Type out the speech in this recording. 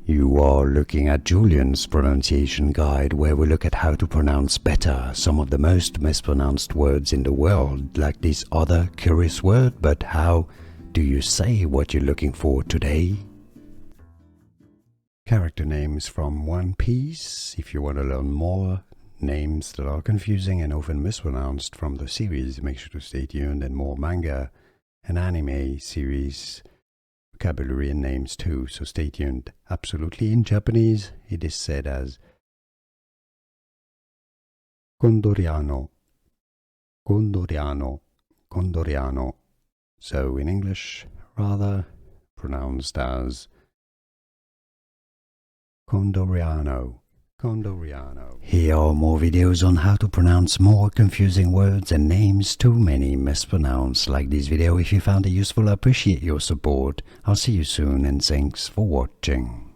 You are looking at Julian's pronunciation guide, where we look at how to pronounce better some of the most mispronounced words in the world, like this other curious word. But how do you say what you're looking for today? Character names from One Piece. If you want to learn more names that are confusing and often mispronounced from the series, make sure to stay tuned. And more manga and anime series vocabulary and names too, so stay tuned. Absolutely, in Japanese it is said as Condoriano, Condoriano, Condoriano. So in English, rather pronounced as Condoriano, Condoriano. Here are more videos on how to pronounce more confusing words and names too many mispronounced. Like this video if you found it useful. I appreciate your support. I'll see you soon and thanks for watching.